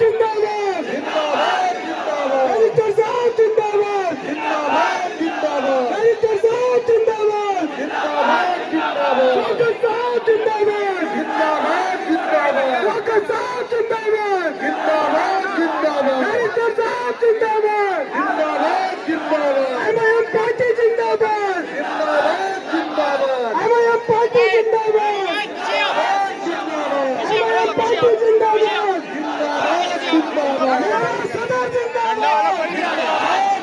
जिंदाबाद जिंदाबाद जिंदाबाद कलेक्टर साहब जिंदाबाद जिंदाबाद जिंदाबाद कलेक्टर साहब जिंदाबाद जिंदाबाद जिंदाबाद डॉक्टर साहब जिंदाबाद जिंदाबाद जिंदाबाद डॉक्टर साहब जिंदाबाद जिंदाबाद जिंदाबाद कलेक्टर साहब जिंदाबाद जिंदाबाद जिंदाबाद एमआईएम पार्टी जिंदाबाद जिंदाबाद जिंदाबाद एमआईएम पार्टी जिंदाबाद एमआईएम पार्टी जिंदाबाद जिंदाबाद मेरा सदर जिंदाबाद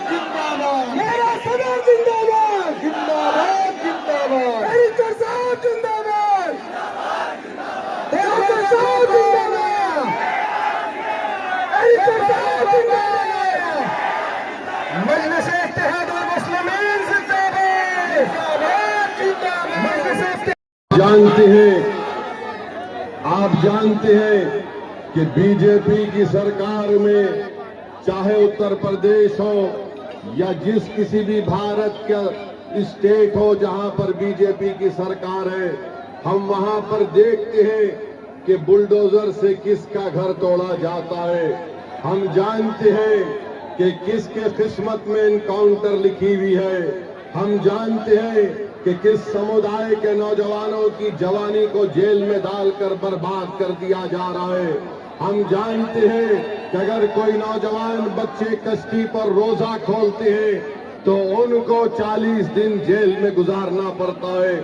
जिंदाबाद मेरा सदर जिंदाबाद जिंदाबाद जिंदाबाद कलेक्टर साहब जिंदाबाद डॉक्टर साहब जिंदाबाद कलेक्टर साहब जिंदाबाद मजलिस इत्तेहादुल मुस्लिमीन जिंदाबाद मजलिस जानते हैं, आप जानते हैं कि बीजेपी की सरकार में चाहे उत्तर प्रदेश हो या जिस किसी भी भारत का स्टेट हो जहां पर बीजेपी की सरकार है, हम वहां पर देखते हैं कि बुलडोजर से किसका घर तोड़ा जाता है। हम जानते हैं कि किसके किस्मत में एनकाउंटर लिखी हुई है। हम जानते हैं कि किस समुदाय के नौजवानों की जवानी को जेल में डालकर बर्बाद कर दिया जा रहा है। हम जानते हैं कि अगर कोई नौजवान बच्चे कश्ती पर रोजा खोलते हैं तो उनको 40 दिन जेल में गुजारना पड़ता है।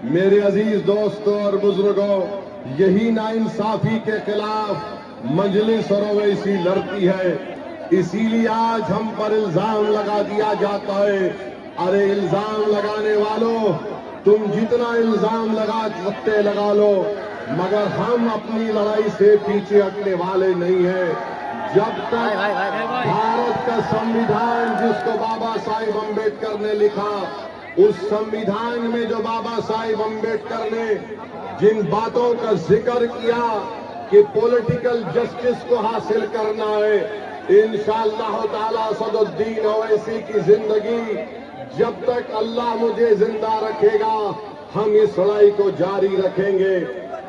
मेरे अजीज दोस्तों और बुजुर्गों, यही नाइंसाफी के खिलाफ मजलिस और ओवैसी लड़ती है। इसीलिए आज हम पर इल्जाम लगा दिया जाता है। अरे इल्जाम लगाने वालों, तुम जितना इल्जाम लगा सकते लगा लो, मगर हम अपनी लड़ाई से पीछे हटने वाले नहीं हैं। जब तक भारत का संविधान जिसको बाबा साहिब अम्बेडकर ने लिखा, उस संविधान में जो बाबा साहिब अम्बेडकर ने जिन बातों का जिक्र किया कि पॉलिटिकल जस्टिस को हासिल करना है, इंशाअल्लाह ताला सदुद्दीन ओवैसी की जिंदगी जब तक अल्लाह मुझे जिंदा रखेगा, हम इस लड़ाई को जारी रखेंगे।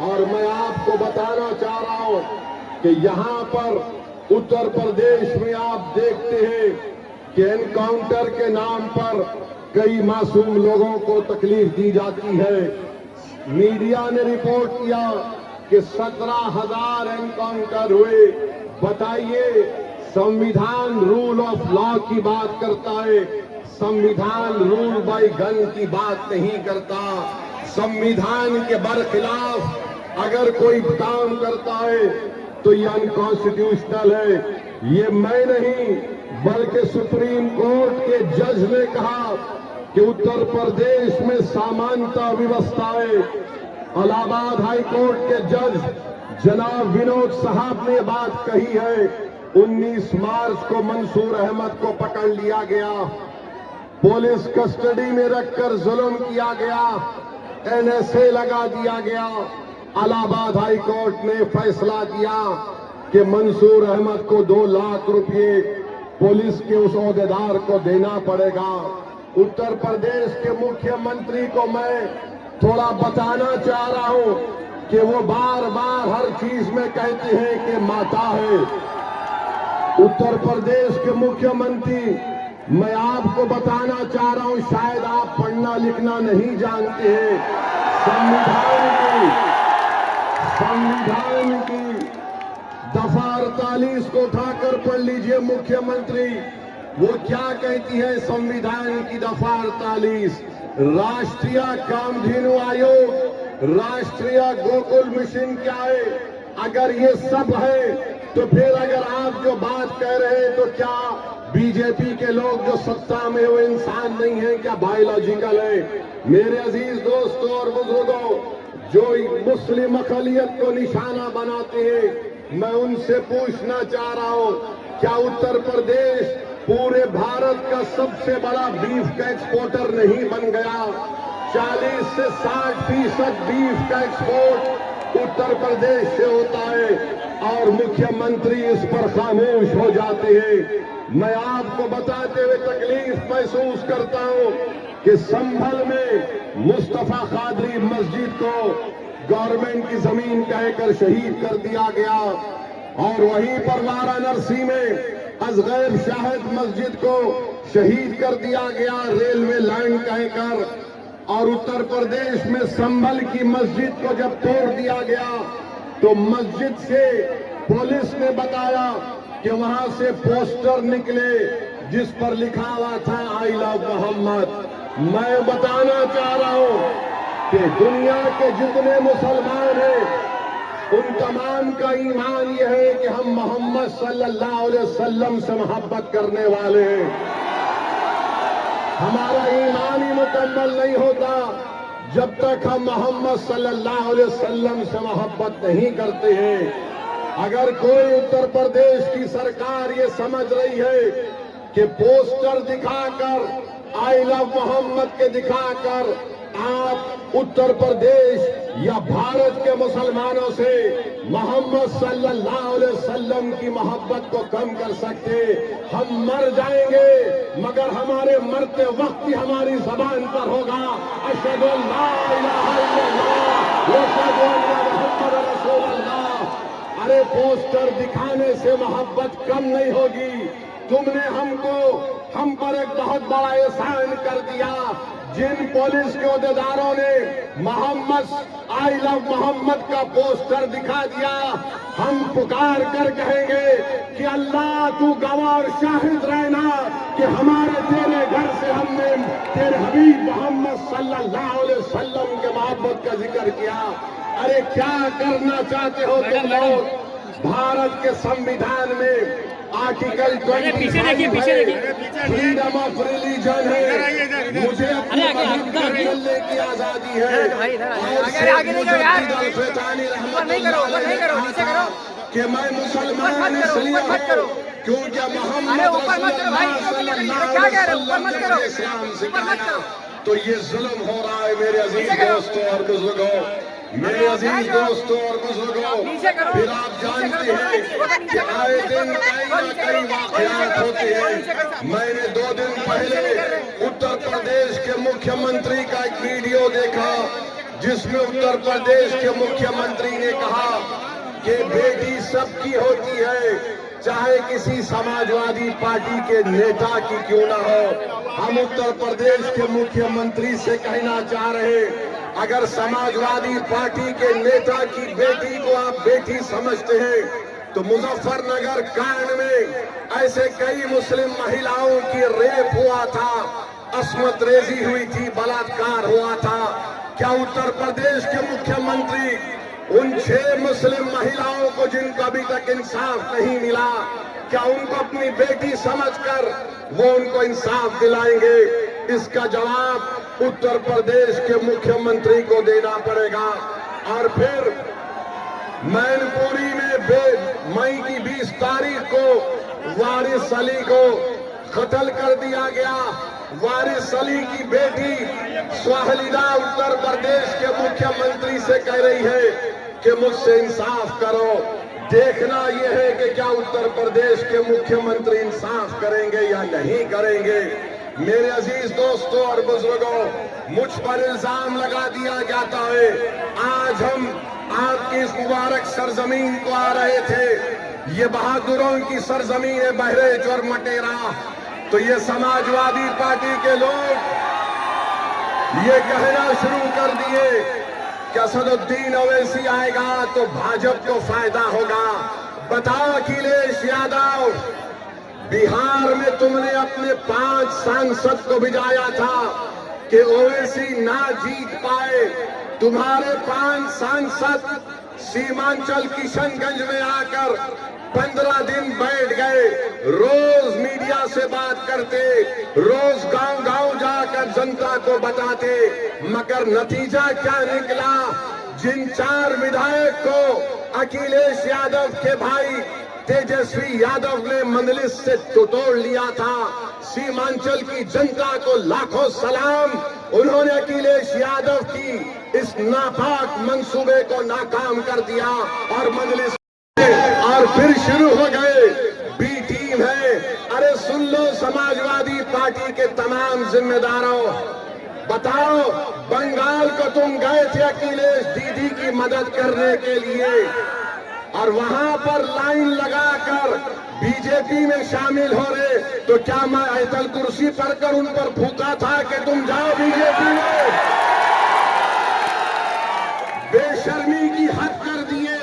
और मैं आपको बताना चाह रहा हूं कि यहां पर उत्तर प्रदेश में आप देखते हैं कि एनकाउंटर के नाम पर कई मासूम लोगों को तकलीफ दी जाती है। मीडिया ने रिपोर्ट किया कि 17,000 एनकाउंटर हुए। बताइए, संविधान रूल ऑफ लॉ की बात करता है, संविधान रूल बाय गन की बात नहीं करता। संविधान के बरखिलाफ अगर कोई काम करता है तो ये अनकॉन्स्टिट्यूशनल है। ये मैं नहीं बल्कि सुप्रीम कोर्ट के जज ने कहा कि उत्तर प्रदेश में सामान्यता व्यवस्था है। इलाहाबाद हाई कोर्ट के जज जनाब विनोद साहब ने बात कही है। 19 मार्च को मंसूर अहमद को पकड़ लिया गया, पुलिस कस्टडी में रखकर जुल्म किया गया, एनएसए लगा दिया गया। इलाहाबाद हाई कोर्ट ने फैसला दिया कि मंसूर अहमद को 2 लाख रुपए पुलिस के उस ओहदेदार को देना पड़ेगा। उत्तर प्रदेश के मुख्यमंत्री को मैं थोड़ा बताना चाह रहा हूं कि वो बार बार हर चीज में कहते हैं कि माता है। उत्तर प्रदेश के मुख्यमंत्री, मैं आपको बताना चाह रहा हूं, शायद आप पढ़ना लिखना नहीं जानते हैं। संविधान की दफा 48 को उठाकर पढ़ लीजिए मुख्यमंत्री। वो क्या कहती है संविधान की दफा 48? राष्ट्रीय कामधेनु आयोग, राष्ट्रीय गोकुल मिशन क्या है? अगर ये सब है तो फिर अगर आप जो बात कह रहे हैं तो क्या बीजेपी के लोग जो सत्ता में वो इंसान नहीं है, क्या बायोलॉजिकल है? मेरे अजीज दोस्तों और बुजुर्गों, जो मुस्लिम अक़लियत को निशाना बनाते हैं, मैं उनसे पूछना चाह रहा हूं, क्या उत्तर प्रदेश पूरे भारत का सबसे बड़ा बीफ का एक्सपोर्टर नहीं बन गया? 40 से 60% बीफ का एक्सपोर्ट उत्तर प्रदेश से होता है और मुख्यमंत्री इस पर खामोश हो जाते हैं। मैं आपको बताते हुए तकलीफ महसूस करता हूं कि संभल में मुस्तफा कादरी मस्जिद को गवर्नमेंट की जमीन कहकर शहीद कर दिया गया। और वहीं पर वाराणसी में असगैर शाहिद मस्जिद को शहीद कर दिया गया रेलवे लाइन कहकर, और उत्तर प्रदेश में संभल की मस्जिद को जब तोड़ दिया गया तो मस्जिद से पुलिस ने बताया कि वहां से पोस्टर निकले जिस पर लिखा हुआ था आई लव मोहम्मद। मैं बताना चाह रहा हूं कि दुनिया के जितने मुसलमान हैं उन तमाम का ईमान यह है कि हम मोहम्मद सल्लल्लाहु अलैहि वसल्लम से मोहब्बत करने वाले हैं। हमारा ईमान ही मुकम्मल नहीं होता जब तक हम मोहम्मद सल्लल्लाहु अलैहि वसल्लम से मोहब्बत नहीं करते हैं। अगर कोई उत्तर प्रदेश की सरकार ये समझ रही है कि पोस्टर दिखाकर आई लव मोहम्मद के दिखाकर आप उत्तर प्रदेश या भारत के मुसलमानों से मोहम्मद सल्लल्लाहु अलैहि वसल्लम की मोहब्बत को कम कर सकते, हम मर जाएंगे मगर हमारे मरते वक्त ही हमारी जबान पर होगा अशहदु अल्ला इलाहा इल्लल्लाह व अशहदु अन्ना मुहम्मद रसूलुल्लाह। अरे पोस्टर दिखाने से मोहब्बत कम नहीं होगी। तुमने हम पर एक बहुत बड़ा एहसान कर दिया। जिन पुलिस के अहदेदारों ने मोहम्मद आई लव मोहम्मद का पोस्टर दिखा दिया, हम पुकार कर कहेंगे कि अल्लाह तू गवाह और शाहिद रहना कि हमारे तेरे घर से हमने तेरे हबीब मोहम्मद सल्लल्लाहु अलैहि वसल्लम के मोहब्बत का जिक्र किया। अरे क्या करना चाहते हो तुम लोग? भारत के संविधान में आर्टिकल 25 फ्रीडम ऑफ रिलीजन है, मुझे अपने मजहब का चलने की आजादी है। कि मैं मुसलमान इसलिए हूं क्योंकि मोहम्मद इस्लाम सिखाया। तो ये जुल्म हो रहा है मेरे अजीज दोस्तों और बुजुर्गों, मेरे अजीज दोस्तों और बुजुर्गों। फिर आप जानते हैं कि आए दिन कई न कई वाकयात होते हैं। मैंने 2 दिन पहले उत्तर प्रदेश के मुख्यमंत्री का एक वीडियो देखा जिसमें उत्तर प्रदेश के मुख्यमंत्री ने कहा कि बेटी सबकी होती है, चाहे किसी समाजवादी पार्टी के नेता की क्यों ना हो। हम उत्तर प्रदेश के मुख्यमंत्री से कहना चाह रहे, अगर समाजवादी पार्टी के नेता की बेटी को आप बेटी समझते हैं तो मुजफ्फरनगर कांड में ऐसे कई मुस्लिम महिलाओं की रेप हुआ था, अस्मत रेजी हुई थी, बलात्कार हुआ था। क्या उत्तर प्रदेश के मुख्यमंत्री उन 6 मुस्लिम महिलाओं को जिनको अभी तक इंसाफ नहीं मिला, क्या उनको अपनी बेटी समझकर वो उनको इंसाफ दिलाएंगे? इसका जवाब उत्तर प्रदेश के मुख्यमंत्री को देना पड़ेगा। और फिर मैनपुरी में मई की 20 तारीख को वारिस अली को कत्ल कर दिया गया। वारिस अली की बेटी स्वाहिदा उत्तर प्रदेश के मुख्यमंत्री से कह रही है कि मुझसे इंसाफ करो। देखना यह है कि क्या उत्तर प्रदेश के मुख्यमंत्री इंसाफ करेंगे या नहीं करेंगे। मेरे अजीज दोस्तों और बुजुर्गों, मुझ पर इल्जाम लगा दिया जाता है। आज हम आपकी इस मुबारक सरजमीन को आ रहे थे, ये बहादुरों की सरजमीन है बहरेच और मटेरा। तो ये समाजवादी पार्टी के लोग ये कहना शुरू कर दिए कि असदुद्दीन ओवैसी आएगा तो भाजपा को फायदा होगा। बताओ अखिलेश यादव, बिहार में तुमने अपने 5 सांसद को भिजाया था कि ओवैसी ना जीत पाए। तुम्हारे 5 सांसद सीमांचल किशनगंज में आकर 15 दिन बैठ गए, रोज मीडिया से बात करते, रोज गांव-गांव जाकर जनता को बताते, मगर नतीजा क्या निकला? जिन 4 विधायक को अखिलेश यादव के भाई तेजस्वी यादव ने मंदलिस से तोड़ लिया था, सीमांचल की जनता को लाखों सलाम। उन्होंने अखिलेश यादव की इस नापाक मंसूबे को नाकाम कर दिया और मंदलिस और फिर शुरू हो गए बी टीम है। अरे सुन लो समाजवादी पार्टी के तमाम जिम्मेदारों, बताओ बंगाल को तुम गए थे अखिलेश दीदी की मदद करने के लिए, और वहां पर लाइन लगाकर बीजेपी में शामिल हो रहे, तो क्या मैं आयतल कुर्सी पढ़कर उन पर फूका था कि तुम जाओ बीजेपी में? बेशर्मी की हद कर दिए।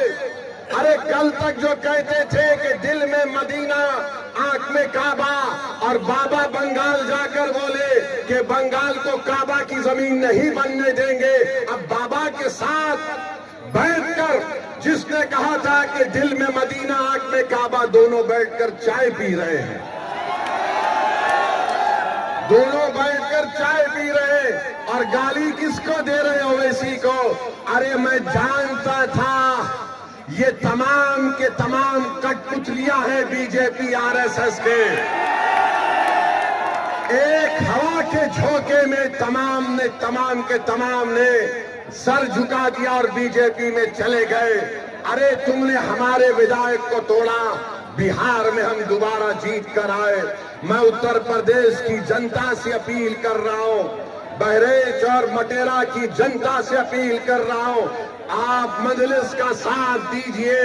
अरे कल तक जो कहते थे कि दिल में मदीना आंख में काबा, और बाबा बंगाल जाकर बोले कि बंगाल को काबा की जमीन नहीं बनने देंगे, अब बाबा के साथ बैठकर जिसने कहा था कि दिल में मदीना आंख में काबा, दोनों बैठकर चाय पी रहे हैं, दोनों बैठकर चाय पी रहे, और गाली किसको दे रहे हो ओवैसी को? अरे मैं जानता था ये तमाम के तमाम कठपुतलियां हैं बीजेपी आरएसएस के। एक हवा के झोंके में तमाम के तमाम ने सर झुका दिया और बीजेपी में चले गए। अरे तुमने हमारे विधायक को तोड़ा, बिहार में हम दोबारा जीत कर आए। मैं उत्तर प्रदेश की जनता से अपील कर रहा हूं, बहरेच और मटेरा की जनता से अपील कर रहा हूं, आप मजलिस का साथ दीजिए।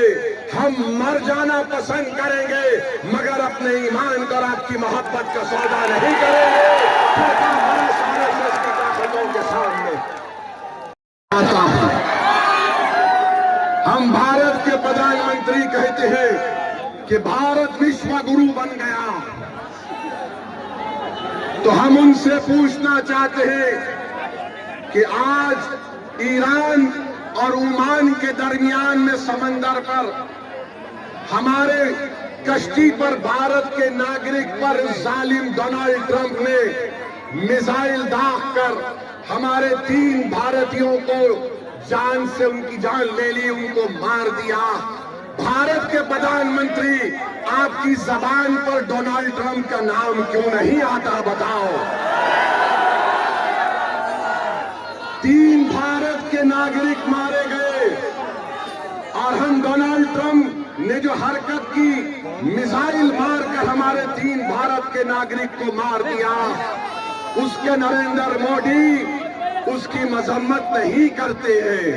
हम मर जाना पसंद करेंगे मगर अपने ईमान और आपकी मोहब्बत का सौदा नहीं करेंगे। आरएसएस की ताकतों के सामने आता हूं। हम भारत के प्रधानमंत्री कहते हैं कि भारत विश्व गुरु बन गया, तो हम उनसे पूछना चाहते हैं कि आज ईरान और ओमान के दरमियान में समंदर पर हमारे कश्ती पर भारत के नागरिक पर जालिम डोनाल्ड ट्रंप ने मिसाइल दागकर हमारे 3 भारतीयों को जान से उनकी जान ले ली, उनको मार दिया। भारत के प्रधानमंत्री, आपकी जबान पर डोनाल्ड ट्रंप का नाम क्यों नहीं आता बताओ? 3 भारत के नागरिक मारे गए और हम डोनाल्ड ट्रंप ने जो हरकत की, मिसाइल मारकर हमारे 3 भारत के नागरिक को मार दिया, उसके नरेंद्र मोदी उसकी मजम्मत नहीं करते हैं।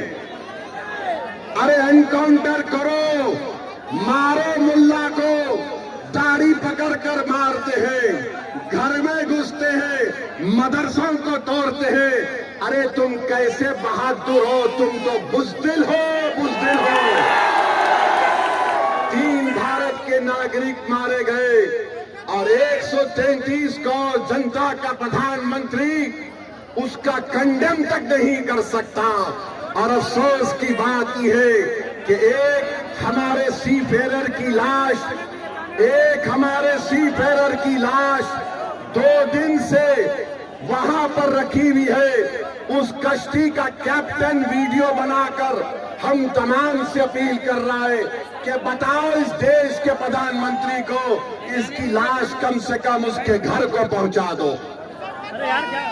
अरे एनकाउंटर करो, मारो मुल्ला को, दाढ़ी पकड़कर मारते हैं, घर में घुसते हैं, मदरसों को तोड़ते हैं। अरे तुम कैसे बहादुर हो? तुम तो बुज़दिल हो, बुज़दिल हो। 3 भारत के नागरिक मारे गए और 133 को जनता का प्रधानमंत्री उसका कंडेम तक नहीं कर सकता। और अफसोस की बात यह है कि एक हमारे सीफेरर की लाश 2 दिन से वहां पर रखी हुई है। उस कश्ती का कैप्टन वीडियो बनाकर हम तमाम से अपील कर रहा है कि बताओ इस देश के प्रधानमंत्री को इसकी लाश कम से कम उसके घर को पहुंचा दो,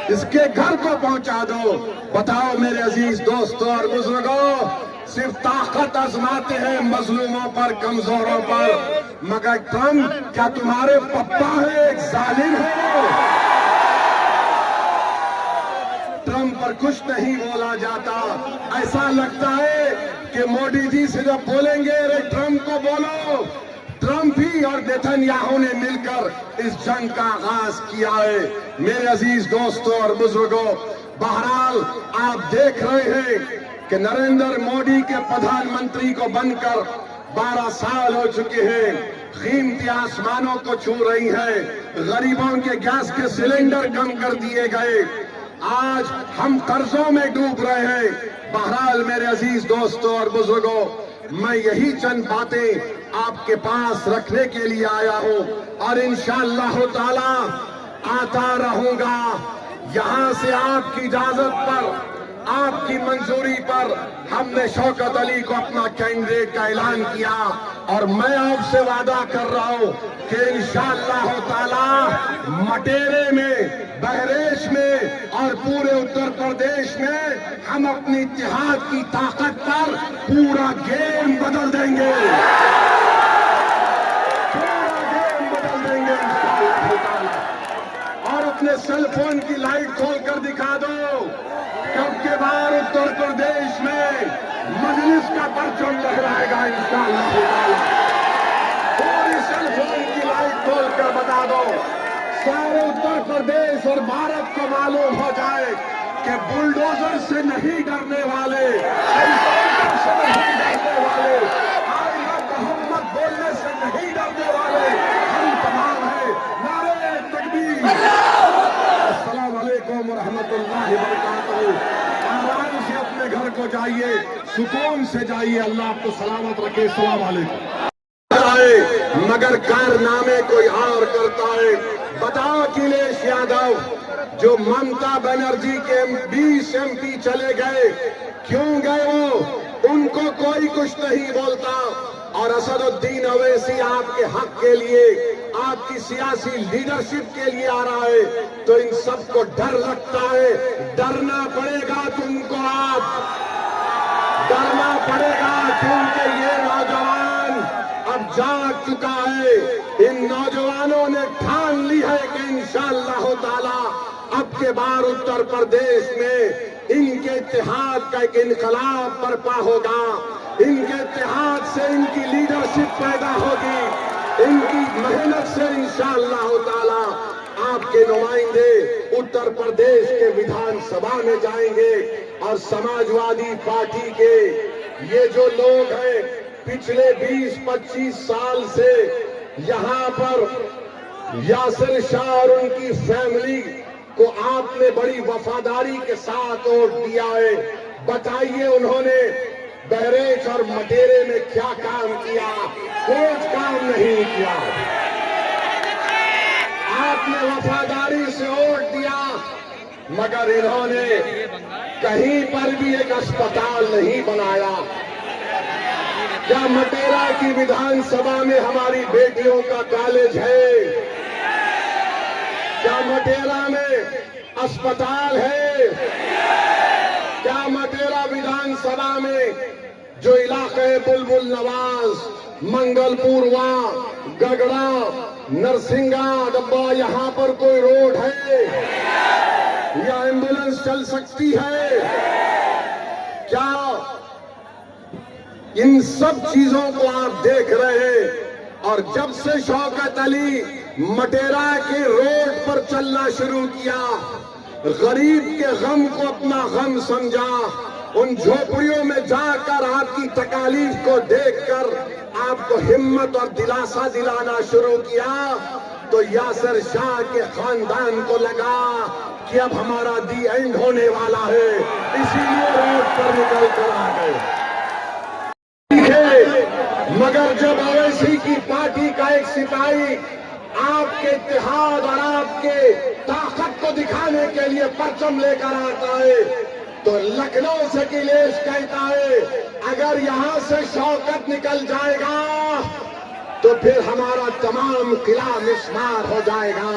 इसके घर को पहुंचा दो। बताओ मेरे अजीज दोस्तों और बुजुर्गों, सिर्फ ताकत आजमाते हैं मजलूमों पर, कमजोरों पर, मगर ट्रंप क्या तुम्हारे पप्पा है? एक जालिम है। ट्रंप पर कुछ नहीं बोला जाता। ऐसा लगता है कि मोदी जी से जब बोलेंगे अरे ट्रंप को बोलो, ट्रंप ही और नेतन्याहू ने मिलकर इस जंग का आगाज किया है। मेरे अजीज दोस्तों और बुजुर्गों, बहरहाल आप देख रहे हैं कि नरेंद्र मोदी के प्रधानमंत्री को बनकर 12 साल हो चुके हैं। कीमती आसमानों को छू रही है, गरीबों के गैस के सिलेंडर कम कर दिए गए, आज हम कर्जों में डूब रहे हैं। बहरहाल मेरे अजीज दोस्तों और बुजुर्गों, मैं यही चंद बातें आपके पास रखने के लिए आया हूं और इंशाअल्लाह ताला आता रहूंगा। यहां से आपकी इजाजत पर, आपकी मंजूरी पर हमने शौकत अली को अपना कैंडिडेट का ऐलान किया और मैं आपसे वादा कर रहा हूं कि इंशाअल्लाह ताला मटेरे में, बहरेच में और पूरे उत्तर प्रदेश में हम अपनी इत्तेहाद की ताकत पर पूरा गेम बदल देंगे, पूरा गेम बदल देंगे इंशाअल्लाह ताला। और अपने सेल फोन की लाइट खोलकर दिखा दो कब के बार उत्तर प्रदेश में मजलिस का परचम लहराएगा। जाएगा इंशाअल्लाह ताला। पूरी सेल फोन की लाइट खोल कर बता दो, सारे उत्तर प्रदेश और भारत को मालूम हो जाए कि बुलडोजर से नहीं डरने वाले, हेलीकॉप्टर से नहीं डरने वाले, आईना मोहम्मद बोलने से नहीं डरने वाले हम तमाम हैं। नारे तकबीर, अस्सलाम वालेकुम रहमतुल्लाहि व बरकातहू। आराम से अपने घर को जाइए, सुकून से जाइए, अल्लाह आपको सलामत रखे। अस्सलाम वालेकुम। मगर कारनामे कोई और करता है। बताओ अखिलेश यादव, जो ममता बनर्जी के 20 MP चले गए, क्यों गए वो? उनको कोई कुछ नहीं बोलता। और असदुद्दीन अवैसी आपके हक के लिए, आपकी सियासी लीडरशिप के लिए आ रहा है, तो इन सबको डर लगता है। डरना पड़ेगा तुमको, आप डरना पड़ेगा, क्योंकि ये नौजवान अब जाग चुका है। इन नौजवानों ने ठान ली है कि इंशाअल्लाह ताला अब के बार उत्तर प्रदेश में इनके इत्तेहाद का एक इनकलाब बर्पा होगा। इनके इत्तेहाद से इनकी लीडरशिप पैदा होगी, इनकी मेहनत से इंशाअल्लाह ताला आपके नुमाइंदे उत्तर प्रदेश के विधानसभा में जाएंगे। और समाजवादी पार्टी के ये जो लोग हैं, पिछले 20-25 साल से यहाँ पर यासिर शाह और उनकी फैमिली को आपने बड़ी वफादारी के साथ वोट दिया है। बताइए उन्होंने बहरेच और मटेरे में क्या काम किया? कुछ काम नहीं किया। आपने वफादारी से वोट दिया, मगर इन्होंने कहीं पर भी एक अस्पताल नहीं बनाया। क्या मटेरा की विधानसभा में हमारी बेटियों का कॉलेज है? क्या मटेरा में अस्पताल है? क्या मटेरा विधानसभा में जो इलाके बुलबुल नवाज, मंगलपुरवा, गगड़ा, नरसिंगा डब्बा, यहाँ पर कोई रोड है या एम्बुलेंस चल सकती है? क्या इन सब चीजों को आप देख रहे हैं? और जब से शौकत अली मटेरा के रोड पर चलना शुरू किया, गरीब के गम को अपना गम समझा, उन झोपड़ियों में जाकर आपकी तकालीफ को देखकर आपको हिम्मत और दिलासा दिलाना शुरू किया, तो यासिर शाह के खानदान को लगा कि अब हमारा दी एंड होने वाला है, इसीलिए रोड पर निकल कर आ गए। मगर जब अवैसी की पार्टी का एक सिपाही आपके इत्तेहाद और आपके ताकत को दिखाने के लिए परचम लेकर आता है, तो लखनऊ से अखिलेश कहता है अगर यहां से शौकत निकल जाएगा तो फिर हमारा तमाम किला मिस्मार हो जाएगा।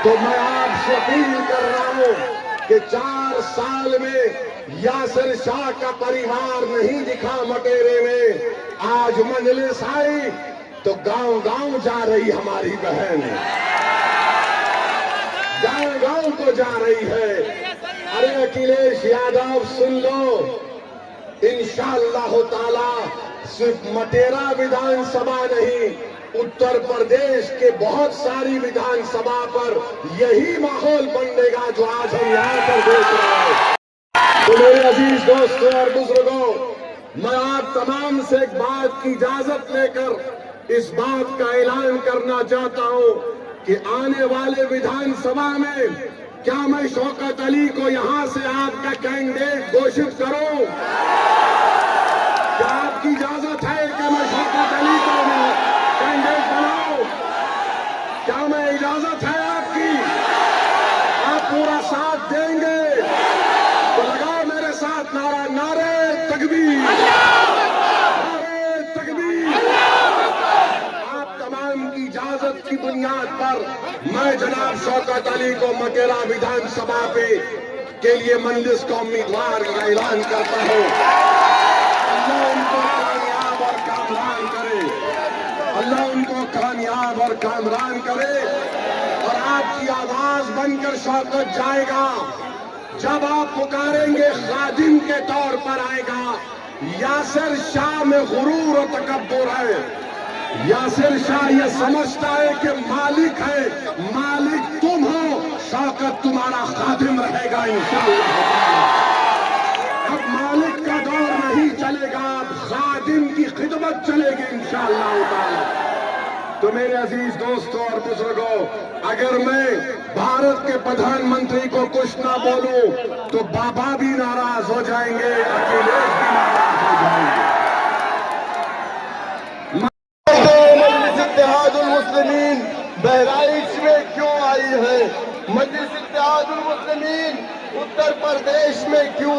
तो मैं आपसे अपील कर रहा हूं कि 4 साल में यासिर शाह का परिवार नहीं दिखा मटेरे में, आज मजलिस आई तो गांव गांव जा रही हमारी बहन, गांव गांव को जा रही है। अरे अखिलेश यादव सुन लो, इंशाअल्लाह ताला सिर्फ मटेरा विधानसभा नहीं, उत्तर प्रदेश के बहुत सारी विधानसभा पर यही माहौल बनेगा जो आज हम यहाँ पर देख रहे हैं। तो मेरे अजीज दोस्तों और बुजुर्गों, मैं आप तमाम से एक बात की इजाजत लेकर इस बात का ऐलान करना चाहता हूं कि आने वाले विधानसभा में क्या मैं शौकत अली को यहां से आपका कैंडिडेट घोषित करूं? क्या आपकी इजाजत है कि मैं शौकत अली को कैंडिडेट बनाऊं? क्या मैं इजाजत है आपकी? आप पूरा साथ देंगे तो लगाओ मेरे साथ नारा, नारे तकबीर, नारे तकबीर। आप तमाम की इजाजत की बुनियाद पर मैं जनाब शौकत अली को मटेरा विधानसभा के लिए मजलिस का उम्मीदवार का ऐलान करता हूं। अल्लाह उनको कामयाब और कामरान करे, अल्लाह उनको कामयाब और कामरान करे। और आपकी आवाज बनकर शौकत जाएगा, जब आप पुकारेंगे खादिम के तौर पर आएगा, यासिर शाह में गुरूर और तकब्बुर है। यासिर शाह ये समझता है कि मालिक है, मालिक तुम हो, शौकत तुम्हारा खादिम रहेगा इंशाअल्लाह। अब मालिक का दौर नहीं चलेगा, अब खादिम की खिदमत चलेगी इंशाअल्लाह ताला। तो मेरे अजीज दोस्तों और बुजुर्गों, अगर मैं भारत के प्रधानमंत्री को कुछ ना बोलूं तो बाबा भी नाराज हो जाएंगे, अखिलेश भी नाराज हो जाएंगे। मजलिस इत्तेहादुल मुस्लिमीन बहराइच में क्यों आई है? मजलिस इत्तेहादुल मुस्लिमीन उत्तर प्रदेश में क्यों